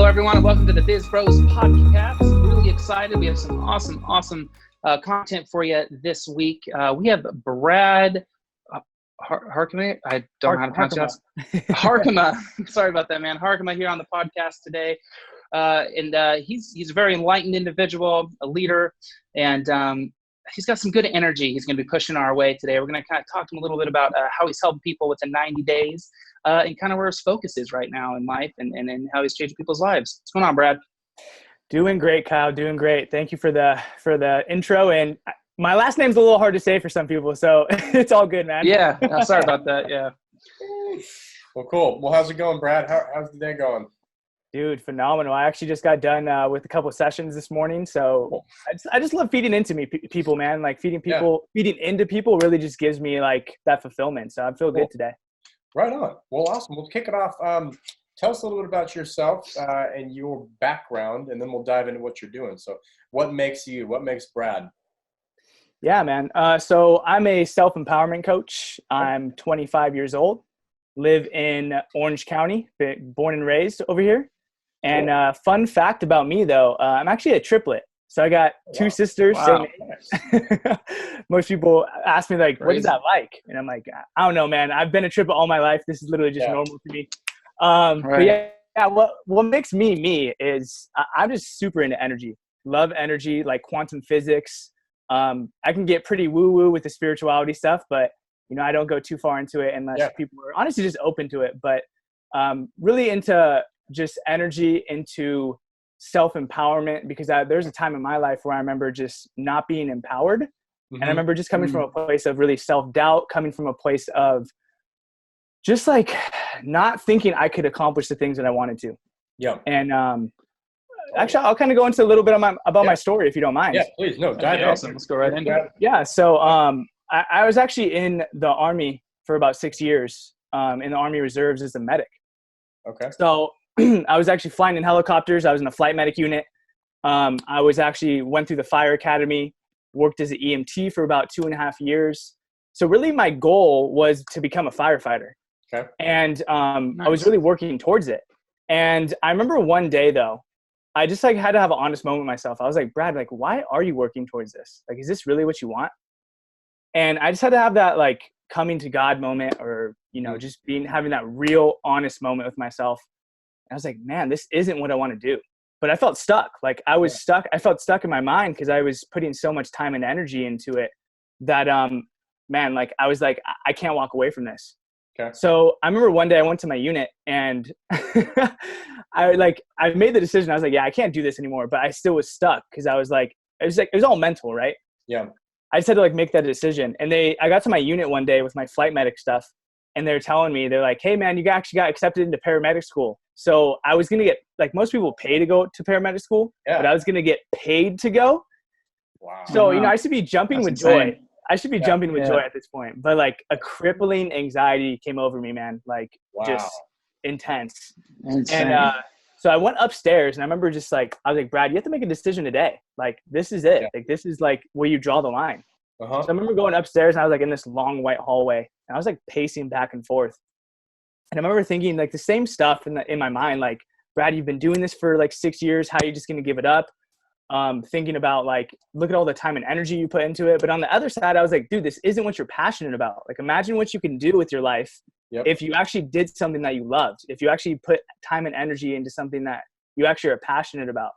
everyone, and welcome to the BizBros podcast. Really excited. We have some awesome content for you this week. We have Brad Harkema. I don't know how to pronounce it. Harkema. Sorry about that, man. Harkema here on the podcast today. He's a very enlightened individual, a leader, and he's got some good energy he's going to be pushing our way today. We're going to kind of talk to him a little bit about how he's helping people within 90 days and kind of where his focus is right now in life and how he's changing people's lives. What's going on, Brad? Doing great, Kyle. Doing great. Thank you for the intro. And my last name's a little hard to say for some people, so it's all good, man. Yeah. Sorry about that. Yeah. Well, cool. Well, how's it going, Brad? How's the day going? Dude, phenomenal. I actually just got done with a couple of sessions this morning. So I just love feeding into people, man. Like feeding into people really just gives me like that fulfillment. So I feel good today. Right on. Well, awesome. We'll kick it off. Tell us a little bit about yourself and your background, and then we'll dive into what you're doing. So what makes Brad? Yeah, man. So I'm a self-empowerment coach. I'm 25 years old, live in Orange County, born and raised over here. And fun fact about me, though, I'm actually a triplet. So I got two sisters. Wow. Same age. Most people ask me, like, Crazy. what is that like? And I'm like, I don't know, man. I've been a triplet all my life. This is literally just normal to me. Right. But yeah, what makes me is I'm just super into energy. Love energy, like quantum physics. I can get pretty woo-woo with the spirituality stuff, but, I don't go too far into it unless people are honestly just open to it. But really into just energy, into self-empowerment, because there's a time in my life where I remember just not being empowered. And I remember just coming from a place of really self-doubt, coming from a place of just like not thinking I could accomplish the things that I wanted to. Yeah. And actually, I'll kind of go into a little bit about my story, if you don't mind. Yeah, please. No, dive in. Awesome. Let's go right into it. Yeah. So I was actually in the Army for about 6 years in the Army Reserves as a medic. Okay. So I was actually flying in helicopters. I was in a flight medic unit. I went through the fire academy, worked as an EMT for about 2.5 years. So really my goal was to become a firefighter. Okay. And Nice. I was really working towards it. And I remember one day though, I just like had to have an honest moment with myself. I was like, Brad, like, why are you working towards this? Like, is this really what you want? And I just had to have that like coming to God moment, or, just having that real honest moment with myself. I was like, man, this isn't what I want to do. But I felt stuck. Like I was stuck. I felt stuck in my mind because I was putting so much time and energy into it that, man, like I was like, I can't walk away from this. Okay. So I remember one day I went to my unit and I made the decision. I was like, yeah, I can't do this anymore. But I still was stuck because I was like, it was all mental, right? Yeah. I just had to like make that decision. And I got to my unit one day with my flight medic stuff. And they're telling me, they're like, hey man, you actually got accepted into paramedic school. So I was going to get, like, most people pay to go to paramedic school, but I was going to get paid to go. Wow. So, I should be jumping with joy. I should be jumping with joy at this point. But like a crippling anxiety came over me, man. Like just intense. Insane. And so I went upstairs and I remember just like, I was like, Brad, you have to make a decision today. Like, this is it. Like, this is like where you draw the line. So I remember going upstairs and I was like in this long white hallway and I was like pacing back and forth. And I remember thinking like the same stuff in my mind, like, Brad, you've been doing this for like 6 years. How are you just going to give it up? Thinking about like, look at all the time and energy you put into it. But on the other side, I was like, dude, this isn't what you're passionate about. Like, imagine what you can do with your life if you actually did something that you loved, if you actually put time and energy into something that you actually are passionate about.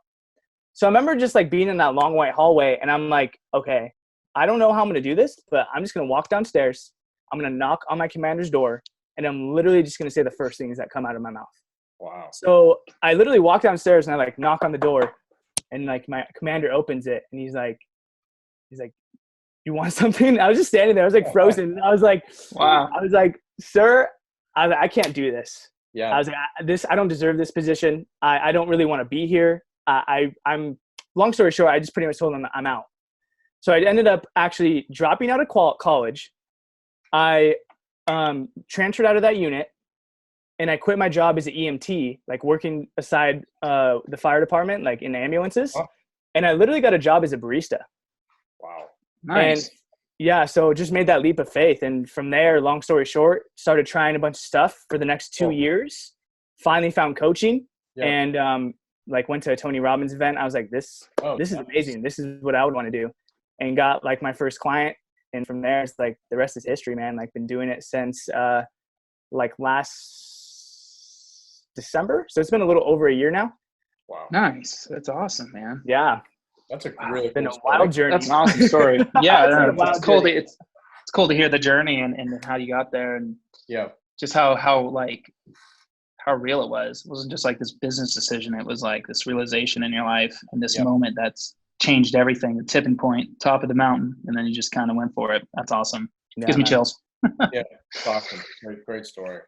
So I remember just like being in that long white hallway and I'm like, okay, I don't know how I'm going to do this, but I'm just going to walk downstairs. I'm going to knock on my commander's door. And I'm literally just going to say the first things that come out of my mouth. Wow. So I literally walk downstairs and I like knock on the door and like my commander opens it and he's like, you want something? I was just standing there. I was like frozen. I was like, wow. I was like, sir, I can't do this. Yeah. I was like, I don't deserve this position. I don't really want to be here. I'm long story short, I just pretty much told him I'm out. So I ended up actually dropping out of college. I transferred out of that unit and I quit my job as an EMT, like working aside the fire department, like in ambulances. Oh. And I literally got a job as a barista. Wow. Nice. And yeah, so just made that leap of faith. And from there, long story short, started trying a bunch of stuff for the next 2 years, finally found coaching. Yeah. And like went to a Tony Robbins event. I was like, this is amazing. This is what I would want to do, and got like my first client. And from there, it's like the rest is history, man. Like been doing it since like last December. So it's been a little over a year now. Wow. Nice. That's awesome, man. Yeah. That's a really been cool a wild journey. That's an awesome story. Yeah. It's It's cool to, it's cool to hear the journey and how you got there, and just how real it was. It wasn't just like this business decision. It was like this realization in your life and this moment that's changed everything, the tipping point, top of the mountain. And then you just kind of went for it. That's awesome. Gives me chills. Yeah. It's awesome. Great story.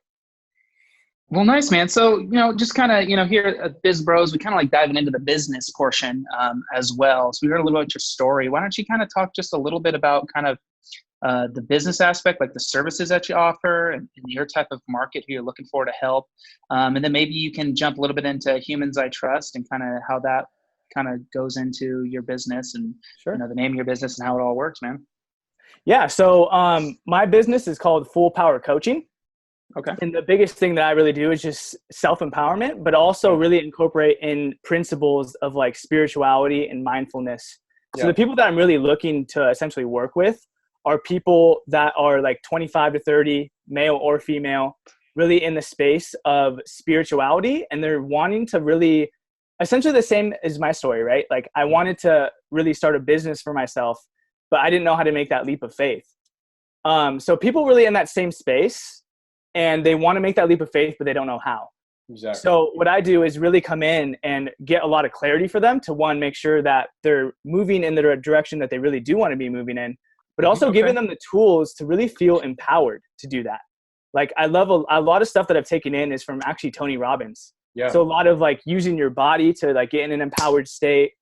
Well, nice, man. So, just kind of, here at BizBros, we kind of like diving into the business portion as well. So we heard a little about your story. Why don't you kind of talk just a little bit about kind of the business aspect, like the services that you offer and your type of market who you're looking for to help. And then maybe you can jump a little bit into Humans I Trust and kind of how that kind of goes into your business and the name of your business and how it all works, man. Yeah. So my business is called Full Power Coaching. Okay. And the biggest thing that I really do is just self-empowerment, but also really incorporate in principles of like spirituality and mindfulness. So the people that I'm really looking to essentially work with are people that are like 25 to 30, male or female, really in the space of spirituality. And they're wanting to really, essentially the same as my story, right? Like I wanted to really start a business for myself, but I didn't know how to make that leap of faith. So people really in that same space, and they want to make that leap of faith, but they don't know how. Exactly. So what I do is really come in and get a lot of clarity for them to, one, make sure that they're moving in the direction that they really do want to be moving in, but also giving them the tools to really feel empowered to do that. Like I love a lot of stuff that I've taken in is from actually Tony Robbins. Yeah. So a lot of like using your body to like get in an empowered state,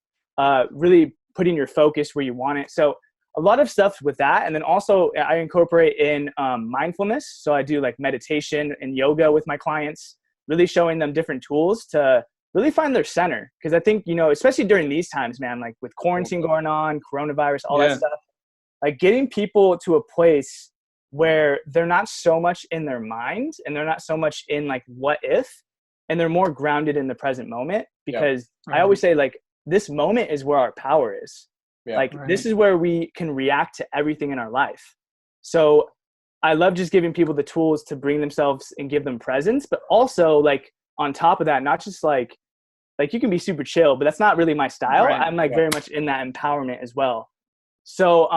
really putting your focus where you want it. So a lot of stuff with that. And then also I incorporate in mindfulness. So I do like meditation and yoga with my clients, really showing them different tools to really find their center. Because I think, especially during these times, man, like with quarantine going on, coronavirus, all that stuff, like getting people to a place where they're not so much in their mind and they're not so much in like what if, and they're more grounded in the present moment. Because I always say like this moment is where our power is. This is where we can react to everything in our life. So I love just giving people the tools to bring themselves and give them presence, but also like on top of that, not just like you can be super chill, but that's not really my style. I'm like very much in that empowerment as well. So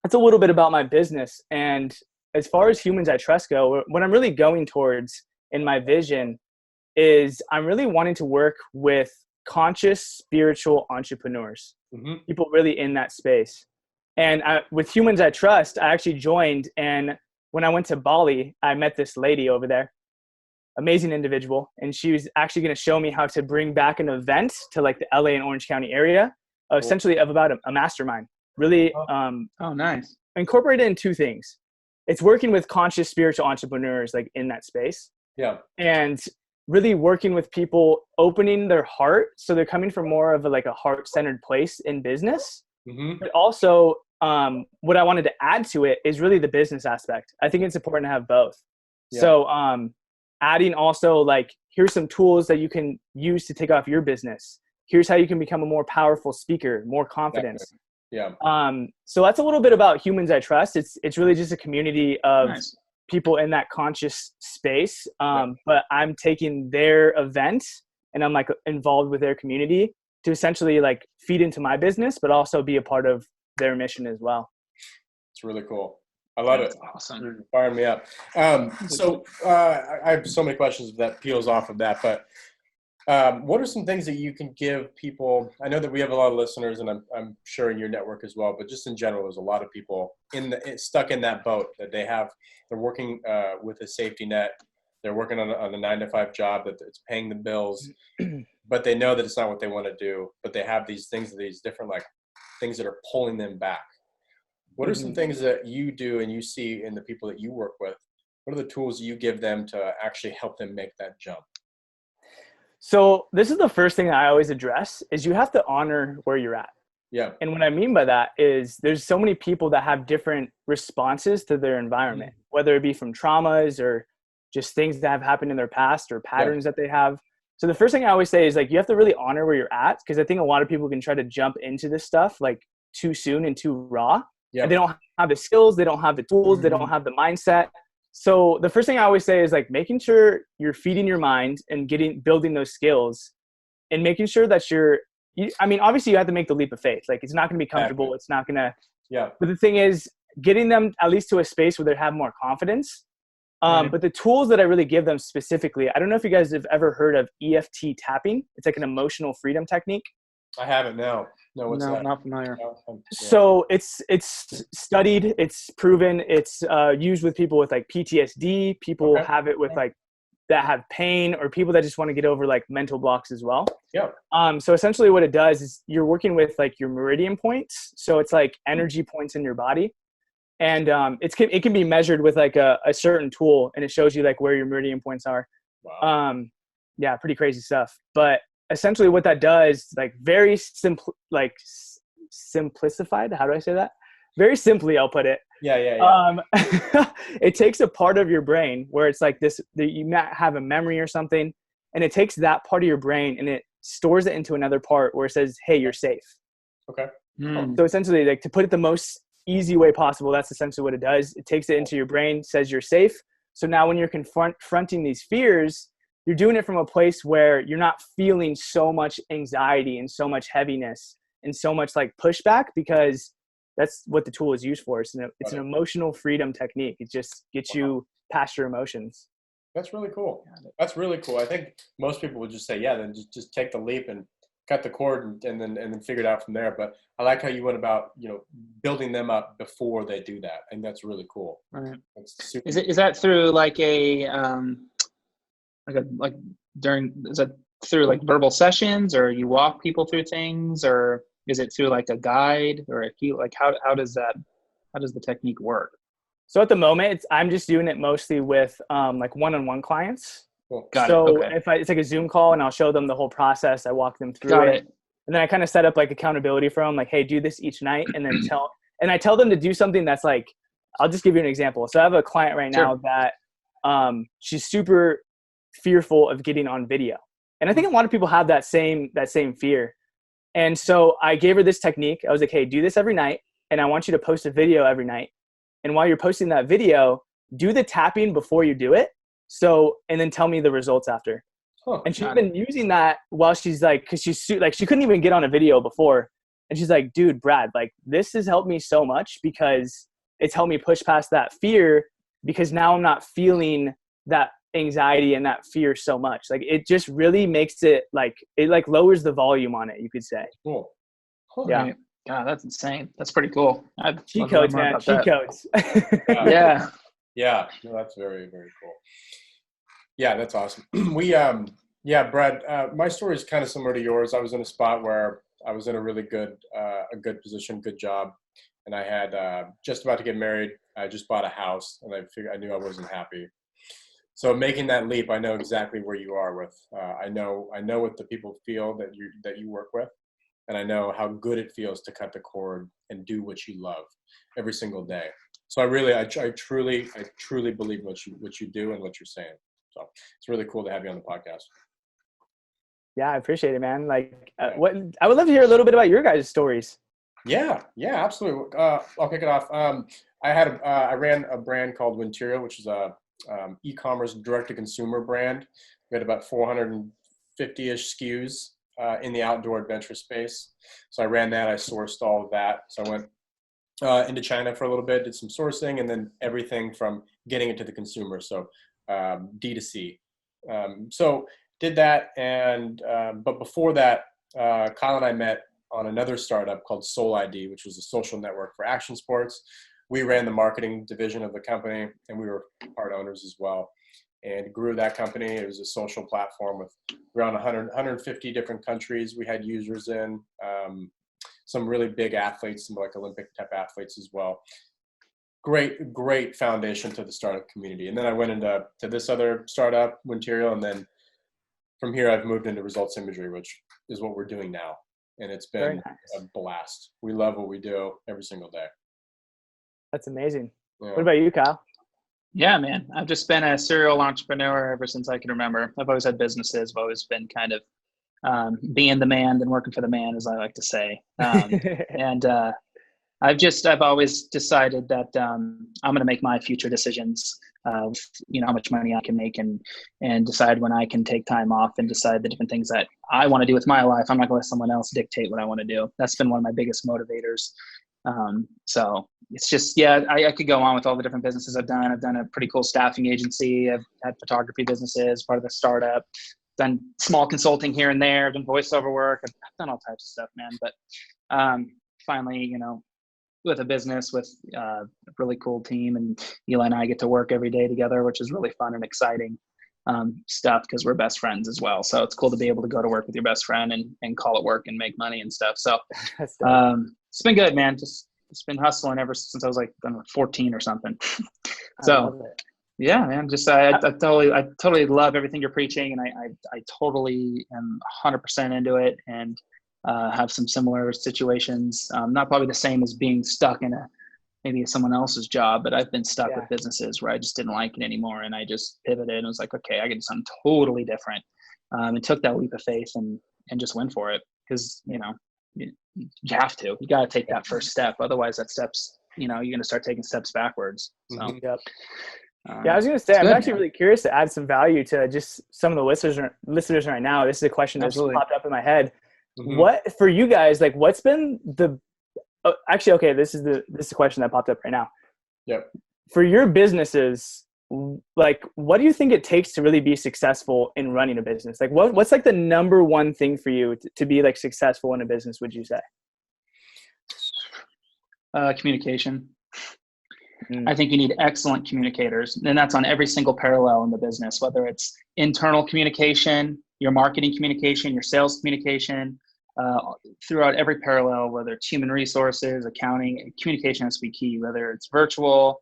that's a little bit about my business. And as far as Humans I Trust go, what I'm really going towards in my vision is I'm really wanting to work with conscious spiritual entrepreneurs, people really in that space. And with Humans I Trust, I actually joined. And when I went to Bali, I met this lady over there, amazing individual. And she was actually going to show me how to bring back an event to like the LA and Orange County area, essentially of about a mastermind. Really nice. Incorporated in two things. It's working with conscious spiritual entrepreneurs like in that space. Yeah. And really working with people, opening their heart. So they're coming from more of a heart-centered place in business. But also what I wanted to add to it is really the business aspect. I think it's important to have both. Yeah. So adding also like, here's some tools that you can use to take off your business. Here's how you can become a more powerful speaker, more confidence. Exactly. Yeah. So that's a little bit about Humans I Trust. It's really just a community of people in that conscious space. But I'm taking their event and I'm like involved with their community to essentially like feed into my business, but also be a part of their mission as well. It's really cool. I love it. Awesome. You're firing me up. So I have so many questions that peels off of that, but what are some things that you can give people? I know that we have a lot of listeners, and I'm sure in your network as well, but just in general, there's a lot of people stuck in that boat that they're working with a safety net. They're working on a 9-to-5 job that's paying the bills, but they know that it's not what they want to do. But they have these things, these different like things that are pulling them back. What are some things that you do and you see in the people that you work with? What are the tools you give them to actually help them make that jump? So this is the first thing I always address is you have to honor where you're at. Yeah. And what I mean by that is there's so many people that have different responses to their environment, whether it be from traumas or just things that have happened in their past or patterns that they have. So the first thing I always say is like, you have to really honor where you're at. Cause I think a lot of people can try to jump into this stuff like too soon and too raw. Yep. And they don't have the skills. They don't have the tools. They don't have the mindset. So the first thing I always say is like making sure you're feeding your mind and building those skills and making sure that I mean, obviously you have to make the leap of faith. Like it's not going to be comfortable. It's not going to, but the thing is getting them at least to a space where they have more confidence. But the tools that I really give them specifically, I don't know if you guys have ever heard of EFT tapping. It's like an emotional freedom technique. I haven't. No, what's that? Not familiar. So it's studied, it's proven, it's used with people with like PTSD, people have it with like that have pain, or people that just want to get over like mental blocks as well. Yeah. So essentially what it does is you're working with like your meridian points. So it's like energy points in your body. And it can be measured with like a certain tool, and it shows you like where your meridian points are. Wow. Yeah, pretty crazy stuff. But essentially what that does, like very simplified. How do I say that? Very simply, I'll put it. Yeah. It takes a part of your brain where it's like this, you might have a memory or something, and it takes that part of your brain and it stores it into another part where it says, hey, you're safe. Okay. So essentially, like, to put it the most easy way possible, that's essentially what it does. It takes it into your brain, says you're safe. So now when you're confronting these fears, you're doing it from a place where you're not feeling so much anxiety and so much heaviness and so much like pushback, because that's what the tool is used for. It's an emotional freedom technique. It just gets you past your emotions. That's really cool. That's really cool. I think most people would just say, yeah, then just take the leap and cut the cord and then figure it out from there. But I like how you went about, building them up before they do that. And that's really cool. Right. That's super Is that through like is it through like verbal sessions, or you walk people through things, or is it through like a guide or a key? Like how does the technique work? So at the moment, I'm just doing it mostly with like one-on-one clients. cool. It's like a Zoom call, and I'll show them the whole process. I walk them through it. And then I kind of set up like accountability for them, like, hey, do this each night. And then I tell them to do something that's like, I'll just give you an example. So I have a client right now that she's super fearful of getting on video. And I think a lot of people have that same fear. And so I gave her this technique. I was like, hey, do this every night, and I want you to post a video every night. And while you're posting that video, do the tapping before you do it. And then tell me the results after. And she's been using that while she's like, cause she's like, she couldn't even get on a video before. And she's like, dude, Brad, like this has helped me so much, because it's helped me push past that fear, because now I'm not feeling that anxiety and that fear so much. Like it just really makes it like lowers the volume on it, you could say. Cool. Yeah. Right. God, that's insane. That's pretty cool. Cheat codes, man. Cheat codes. Yeah. Yeah. No, that's very, very cool. Yeah, that's awesome. Brad, my story is kind of similar to yours. I was in a spot where I was in a really good position, good job. And I had just about to get married. I just bought a house, and I knew I wasn't happy. So making that leap, I know exactly where you are with. I know what the people feel that you work with, and I know how good it feels to cut the cord and do what you love every single day. So I truly believe what you do and what you're saying. So it's really cool to have you on the podcast. Yeah, I appreciate it, man. Like, I would love to hear a little bit about your guys' stories. Yeah, absolutely. I'll kick it off. I ran a brand called Winterio, which is a e-commerce direct-to-consumer brand. We had about 450-ish SKUs in the outdoor adventure space. So I ran that. I sourced all of that. So I went into China for a little bit, did some sourcing, and then everything from getting it to the consumer. So D2C. So did that, and but before that, Kyle and I met on another startup called Soul ID, which was a social network for action sports. We ran the marketing division of the company, and we were part owners as well, and grew that company. It was a social platform with around 150 different countries. We had users in, some really big athletes, some like Olympic type athletes as well. Great foundation to the startup community. And then I went into this other startup, Winterio, and then from here I've moved into Results Imagery, which is what we're doing now. And it's been a blast. We love what we do every single day. That's amazing. Yeah. What about you, Kyle? Yeah, man. I've just been a serial entrepreneur ever since I can remember. I've always had businesses. I've always been kind of being the man and working for the man, as I like to say. And I've always decided that I'm going to make my future decisions. With, how much money I can make, and decide when I can take time off, and decide the different things that I want to do with my life. I'm not going to let someone else dictate what I want to do. That's been one of my biggest motivators. So it's just, yeah, I could go on with all the different businesses I've done. I've done a pretty cool staffing agency. I've had photography businesses, part of a startup, done small consulting here and there, done voiceover work. I've done all types of stuff, man. But finally, with a business with a really cool team, and Eli and I get to work every day together, which is really fun and exciting stuff, because we're best friends as well. So it's cool to be able to go to work with your best friend and call it work and make money and stuff. So it's been good, man. It's been hustling ever since I was like 14 or something. So yeah, man, just I totally love everything you're preaching, and I totally am 100% into it, and have some similar situations. Not probably the same as being stuck in maybe someone else's job, but I've been stuck with businesses where I just didn't like it anymore, and I just pivoted and was like, okay, I can do something totally different, and took that leap of faith and just went for it, because you have to. You got to take that first step, otherwise that steps you're going to start taking steps backwards. So. Yep. Yeah, I was going to say, I'm actually really curious to add some value to just some of the listeners right now. This is a question that's popped up in my head. Mm-hmm. What, for you guys, like, what's been actually, okay, this is the question that popped up right now. Yep. For your businesses, like, what do you think it takes to really be successful in running a business? Like, what's like the number one thing for you to be like successful in a business, would you say? Communication. I think you need excellent communicators, and that's on every single parallel in the business, whether it's internal communication, your marketing communication, your sales communication, throughout every parallel, whether it's human resources, accounting, communication has to be key, whether it's virtual,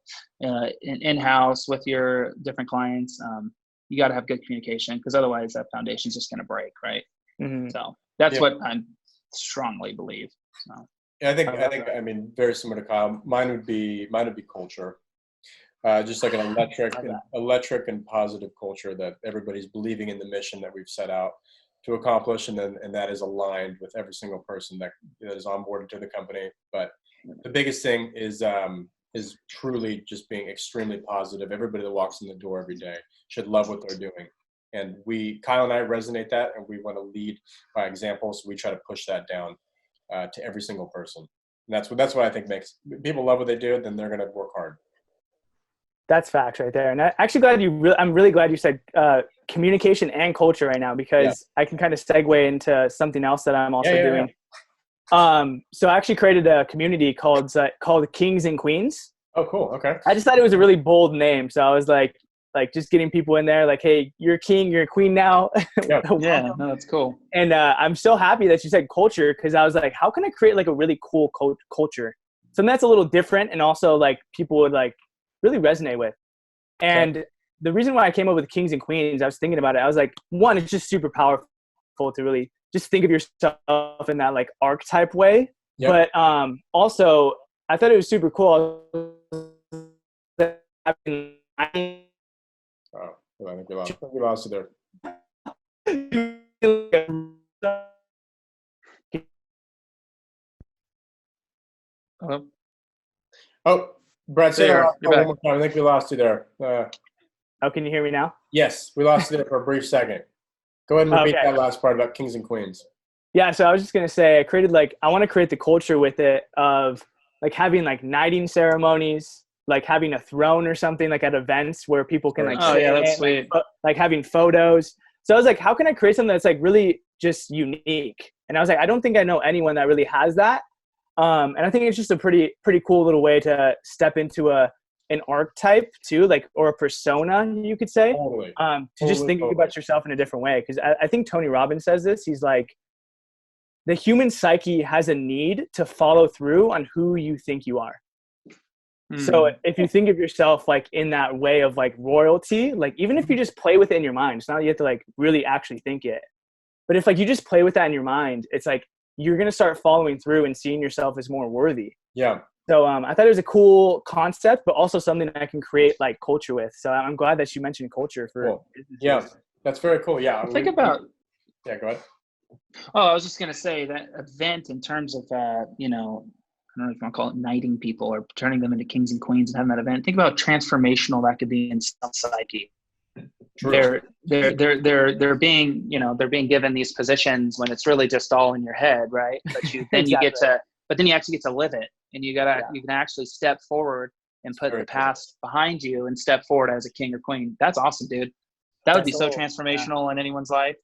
in-house with your different clients. You got to have good communication, because otherwise that foundation is just going to break, right? Mm-hmm. So that's what I strongly believe. So. Yeah, I mean, very similar to Kyle. Mine would be culture. Just like an electric and positive culture that everybody's believing in the mission that we've set out to accomplish, and that is aligned with every single person that is onboarded to the company. But the biggest thing is truly just being extremely positive. Everybody that walks in the door every day should love what they're doing. And Kyle and I resonate that, and we want to lead by example. So we try to push that down to every single person. And that's what I think makes people love what they do. Then they're going to work hard. That's facts right there. And I'm actually I'm really glad you said communication and culture right now, because I can kind of segue into something else that I'm also doing. So I actually created a community called Kings and Queens. Oh, cool. Okay. I just thought it was a really bold name. So I was like just getting people in there, like, hey, you're a king, you're a queen now. Yeah, no, that's cool. And I'm so happy that you said culture, because I was like, how can I create like a really cool culture? Something that's a little different, and also like people would like really resonate with. And the reason why I came up with Kings and Queens, I was thinking about it. I was like, one, it's just super powerful to really just think of yourself in that like archetype way. Yep. But also I thought it was super cool. I think we lost you there. Hello? Oh, Brad, say that one more time. I think we lost you there. Oh, can you hear me now? Yes, we lost you there for a brief second. Go ahead and repeat that last part about Kings and Queens. Yeah, so I was just going to say, I want to create the culture with it of like having like knighting ceremonies, like having a throne or something like at events where people can like, that's sweet. Like having photos. So I was like, how can I create something that's like really just unique? And I was like, I don't think I know anyone that really has that. And I think it's just a pretty cool little way to step into an archetype too, like, or a persona, you could say, just think about yourself in a different way. Cause I think Tony Robbins says this, he's like, the human psyche has a need to follow through on who you think you are. So if you think of yourself like in that way of like royalty, like even if you just play with it in your mind, it's not that you have to like really actually think it, but if like you just play with that in your mind, it's like you're going to start following through and seeing yourself as more worthy. Yeah. So I thought it was a cool concept, but also something that I can create like culture with. So I'm glad that you mentioned culture for cool. Yeah, that's very cool. Yeah. Think about. Yeah, go ahead. Oh, I was just going to say that event in terms of, you know, I don't know if you want to call it knighting people or turning them into kings and queens and having that event. Think about how transformational that could be in some psyche. True. They're being, you know, they're being given these positions when it's really just all in your head, right? But you then you get to, but then you actually get to live it, and you can actually step forward and put the past behind you and step forward as a king or queen. That's awesome, dude. That would be so transformational in anyone's life.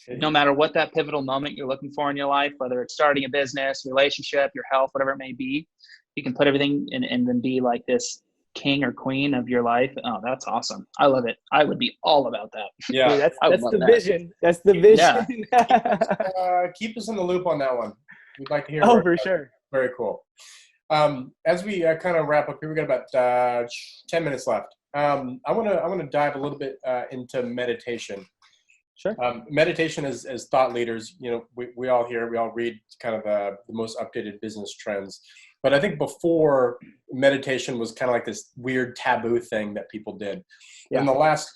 No matter what that pivotal moment you're looking for in your life, whether it's starting a business, relationship, your health, whatever it may be, you can put everything in and then be like this king or queen of your life. Oh, that's awesome. I love it. I would be all about that. Yeah. Dude, that's the vision. That's the vision. Yeah. Keep us in the loop on that one. We'd like to hear. Oh, for sure. Very cool. As we kind of wrap up here, we got about 10 minutes left. I want to dive a little bit into meditation. Sure. Meditation as thought leaders, you know, we all read kind of the most updated business trends. But I think before, meditation was kind of like this weird taboo thing that people did. Yeah. In the last,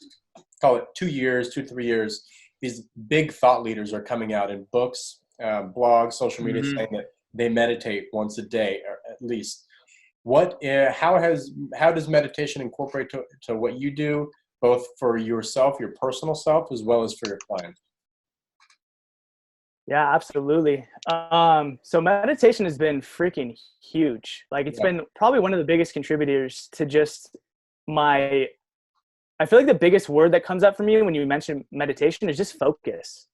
call it 2 to 3 years, these big thought leaders are coming out in books, blogs, social media, saying that they meditate once a day, or at least. How does meditation incorporate to what you do, both for yourself, your personal self, as well as for your clients? Yeah, absolutely. So meditation has been freaking huge. Like it's been probably one of the biggest contributors to just I feel like the biggest word that comes up for me when you mention meditation is just focus.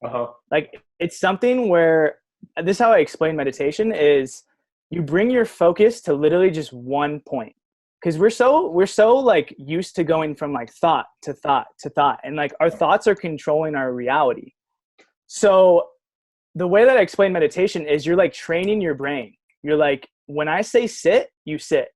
Like it's something where, this is how I explain meditation, is you bring your focus to literally just one point. Because we're so like used to going from like thought to thought to thought, and like our thoughts are controlling our reality. So the way that I explain meditation is you're like training your brain. You're like, when I say sit, you sit.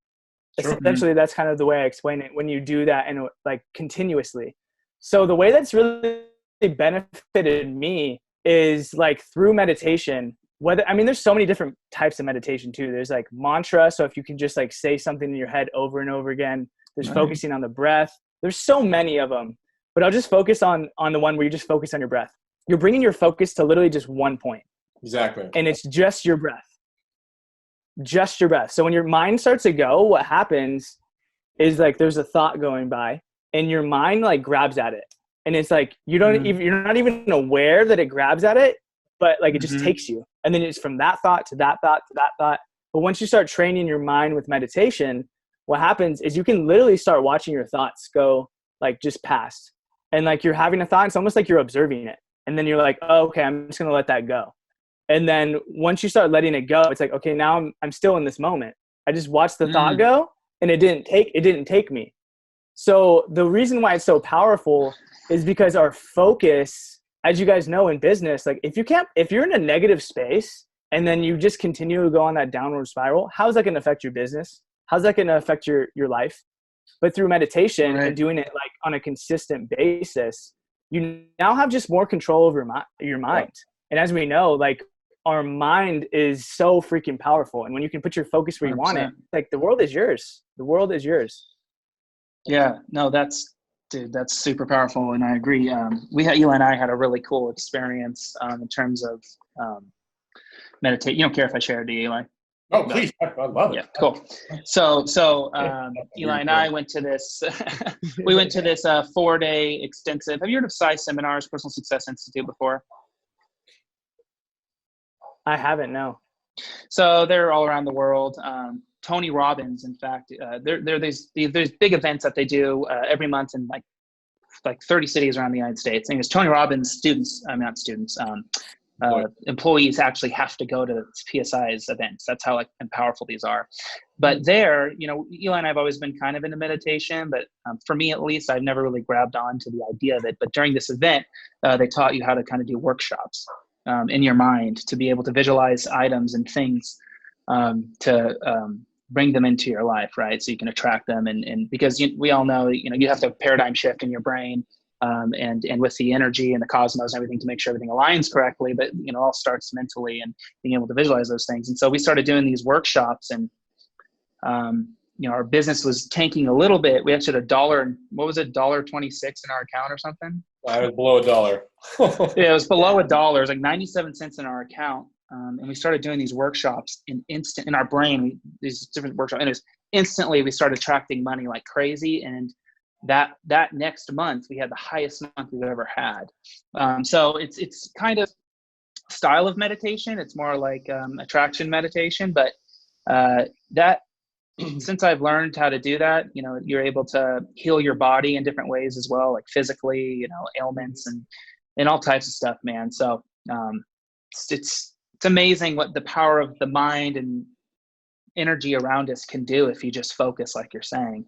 Sure. Essentially, that's kind of the way I explain it when you do that and like continuously. So the way that's really benefited me is like through meditation. There's so many different types of meditation too. There's like mantra. So if you can just like say something in your head over and over again, there's focusing on the breath. There's so many of them, but I'll just focus on the one where you just focus on your breath. You're bringing your focus to literally just one point. Exactly. And it's just your breath. Just your breath. So when your mind starts to go, what happens is like there's a thought going by and your mind like grabs at it. And it's like you're not even aware that it grabs at it, but like it just takes you. And then it's from that thought to that thought to that thought. But once you start training your mind with meditation, what happens is you can literally start watching your thoughts go like just past. And like you're having a thought, it's almost like you're observing it. And then you're like, oh, okay, I'm just going to let that go. And then once you start letting it go, it's like, okay, now I'm still in this moment. I just watched the thought go and it didn't take me. So the reason why it's so powerful is because our focus, as you guys know in business, like if you're in a negative space and then you just continue to go on that downward spiral, how's that going to affect your business? How's that going to affect your life? But through meditation and doing it like on a consistent basis, you now have just more control over your mind. And as we know, like our mind is so freaking powerful. And when you can put your focus where you 100%. Want it, like the world is yours. The world is yours. Yeah, no, that's super powerful. And I agree. Eli and I had a really cool experience in terms of meditate. You don't care if I share it, do you, Eli? Oh, please. I love it. Yeah, cool. So Eli and I went to this, we went to this 4-day extensive, have you heard of PSI Seminars, Personal Success Institute before? I haven't, no. So they're all around the world. Tony Robbins, in fact, there's big events that they do every month in like 30 cities around the United States. And it's Tony Robbins employees actually have to go to PSI's events. That's how like and powerful these are. But there, you know, Eli and I have always been kind of into meditation, but for me at least, I've never really grabbed on to the idea of it. But during this event, they taught you how to kind of do workshops in your mind to be able to visualize items and things to bring them into your life, right? So you can attract them, and because we all know, you know, you have to have a paradigm shift in your brain. And with the energy and the cosmos and everything to make sure everything aligns correctly, but you know, all starts mentally and being able to visualize those things. And so we started doing these workshops, and Our business was tanking a little bit. We actually had $1.26 in our account or something. I was below $1. Yeah, it was below $1. It was like 97 cents in our account. And we started doing these workshops in our brain, these different workshops. And it was instantly we started attracting money like crazy. And that next month we had the highest month we've ever had. So it's kind of style of meditation. It's more like attraction meditation, but that since I've learned how to do that, you're able to heal your body in different ways as well, like physically, ailments and all types of stuff, man. So it's amazing what the power of the mind and energy around us can do if you just focus, like you're saying,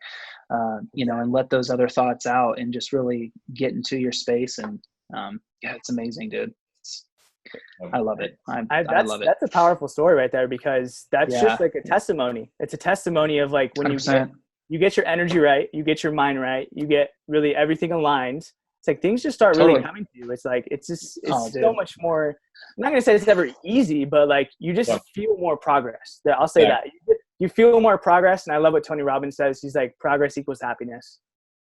and let those other thoughts out and just really get into your space. And yeah, it's amazing, dude. I love it. I love it. That's a powerful story right there, because that's just like a testimony. It's a testimony of like when you get your energy right, you get your mind right, you get really everything aligned. It's like things just start really coming to you. It's like, it's so much more. I'm not going to say it's ever easy, but like you just feel more progress. I'll say that. You feel more progress. And I love what Tony Robbins says. He's like, progress equals happiness.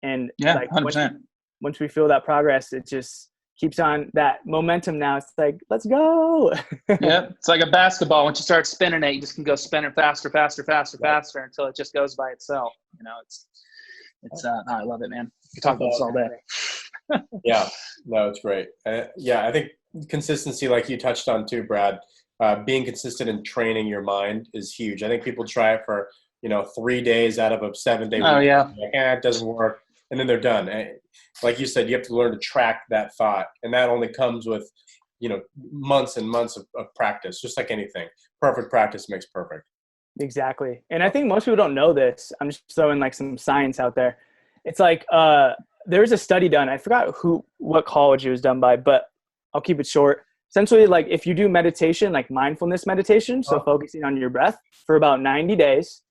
And like 100%. Once we feel that progress, it just keeps on that momentum. Now it's like, let's go. Yeah. It's like a basketball. Once you start spinning it, you just can go spin it faster until it just goes by itself. I love it, man. We can talk about this all day. Yeah, no, it's great. I think consistency, like you touched on too, Brad, being consistent in training your mind is huge. I think people try it for, 3 days out of a 7-day week. Oh, yeah. Like, it doesn't work. And then they're done. Like you said, you have to learn to track that thought. And that only comes with, months and months of practice, just like anything. Perfect practice makes perfect. Exactly. And I think most people don't know this. I'm just throwing like some science out there. It's like, there was a study done. I forgot what college it was done by, but I'll keep it short. Essentially, like if you do meditation, like mindfulness meditation, so focusing on your breath for about 90 days,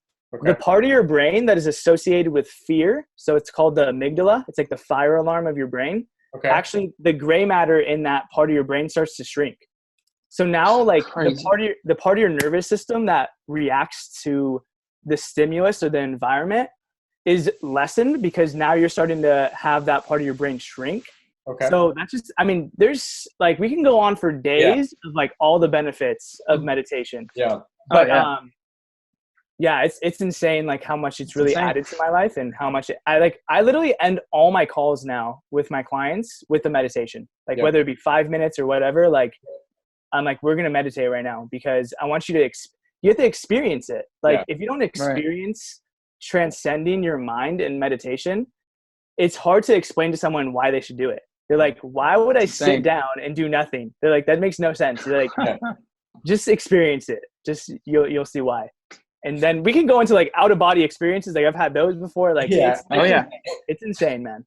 the part of your brain that is associated with fear, so it's called the amygdala. It's like the fire alarm of your brain. Okay. Actually, the gray matter in that part of your brain starts to shrink. So now, like the part of your nervous system that reacts to the stimulus or the environment is lessened, because now you're starting to have that part of your brain shrink. Okay. So that's just, there's like, we can go on for days of like all the benefits of meditation. Yeah. But it's insane, like how much it's really added to my life, and how much I literally end all my calls now with my clients with the meditation, like whether it be 5 minutes or whatever, like I'm like, we're going to meditate right now, because I want you to, you have to experience it. Like if you don't experience transcending your mind in meditation, it's hard to explain to someone why they should do it. They're like, why would I sit down and do nothing? They're like, that makes no sense. They're like, just experience it. Just, you'll see why. And then we can go into like out of body experiences. Like I've had those before. Like, it's insane, man.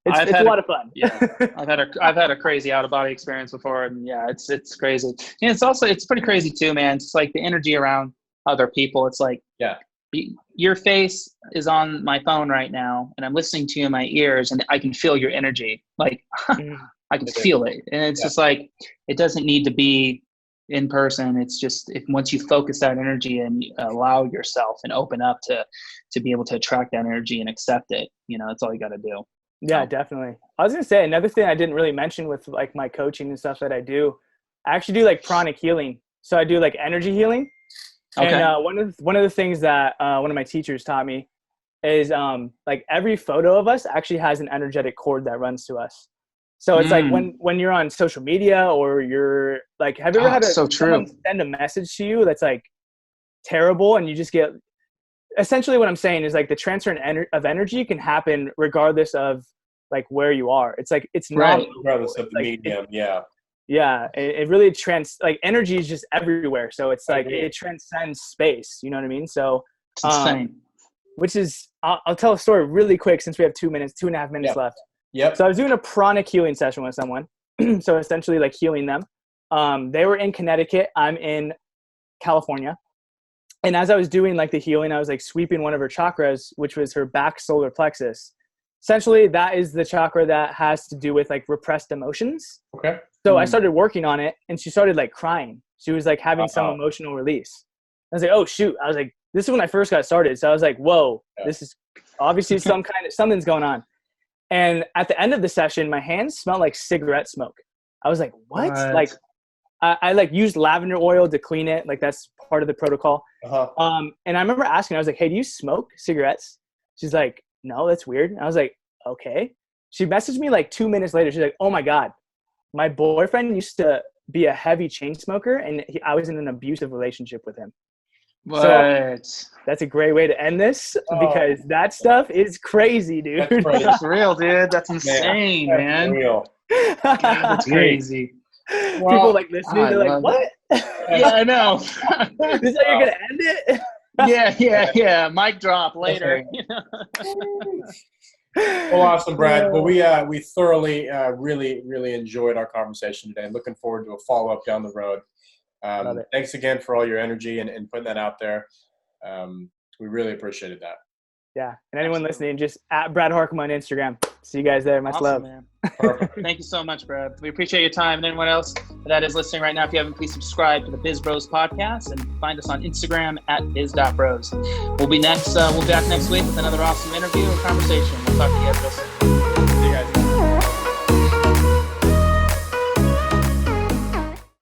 It's a lot of fun. Yeah. I've had a crazy out of body experience before. And it's crazy. And it's pretty crazy too, man. It's like the energy around other people. It's like, your face is on my phone right now, and I'm listening to you in my ears, and I can feel your energy. Like I can feel it. And it's just like, it doesn't need to be in person. It's just, once you focus that energy and you allow yourself and open up to be able to attract that energy and accept it, that's all you got to do. Yeah, definitely. I was going to say another thing I didn't really mention with like my coaching and stuff that I do. I actually do like pranic healing. So I do like energy healing. Okay. And one of the things that one of my teachers taught me is like every photo of us actually has an energetic cord that runs to us. So it's like when you're on social media, or you're like, have you ever had someone send a message to you that's like terrible, and you just get, essentially what I'm saying is like the transfer of energy can happen regardless of like where you are. It's like, it's not regardless of the medium. Yeah, it really like energy is just everywhere. So it's like it transcends space. You know what I mean? So, which is, I'll tell a story really quick since we have 2.5 minutes left. Yep. So I was doing a pranic healing session with someone. So essentially like healing them. They were in Connecticut. I'm in California. And as I was doing like the healing, I was like sweeping one of her chakras, which was her back solar plexus. Essentially, that is the chakra that has to do with like repressed emotions. Okay. So I started working on it, and she started like crying. She was like having some emotional release. I was like, oh shoot. I was like, this is when I first got started. So I was like, whoa, this is obviously something's going on. And at the end of the session, my hands smelled like cigarette smoke. I was like, what? Like, I like used lavender oil to clean it. Like that's part of the protocol. And I remember asking, I was like, hey, do you smoke cigarettes? She's like, no, that's weird. And I was like, okay. She messaged me like 2 minutes later. She's like, oh my God, my boyfriend used to be a heavy chain smoker and I was in an abusive relationship with him. What? So that's a great way to end this because that stuff is crazy, dude. That's real, dude. That's insane, man. That's real. That's crazy. People like listening, they're like, what? Yeah, I know. This is how you're going to end it? Yeah. Mic drop later. Well, awesome, Brad. Well, we thoroughly, really enjoyed our conversation today. Looking forward to a follow-up down the road. Thanks again for all your energy and putting that out there. We really appreciated that. Yeah. And anyone listening, just at Brad Harkema on Instagram. See you guys there. Much love. Man. Perfect. Thank you so much, Brad. We appreciate your time. And anyone else that is listening right now, if you haven't, please subscribe to the BizBros podcast and find us on Instagram at biz.bros. We'll be back next week with another awesome interview or conversation. We'll talk to you guys real soon.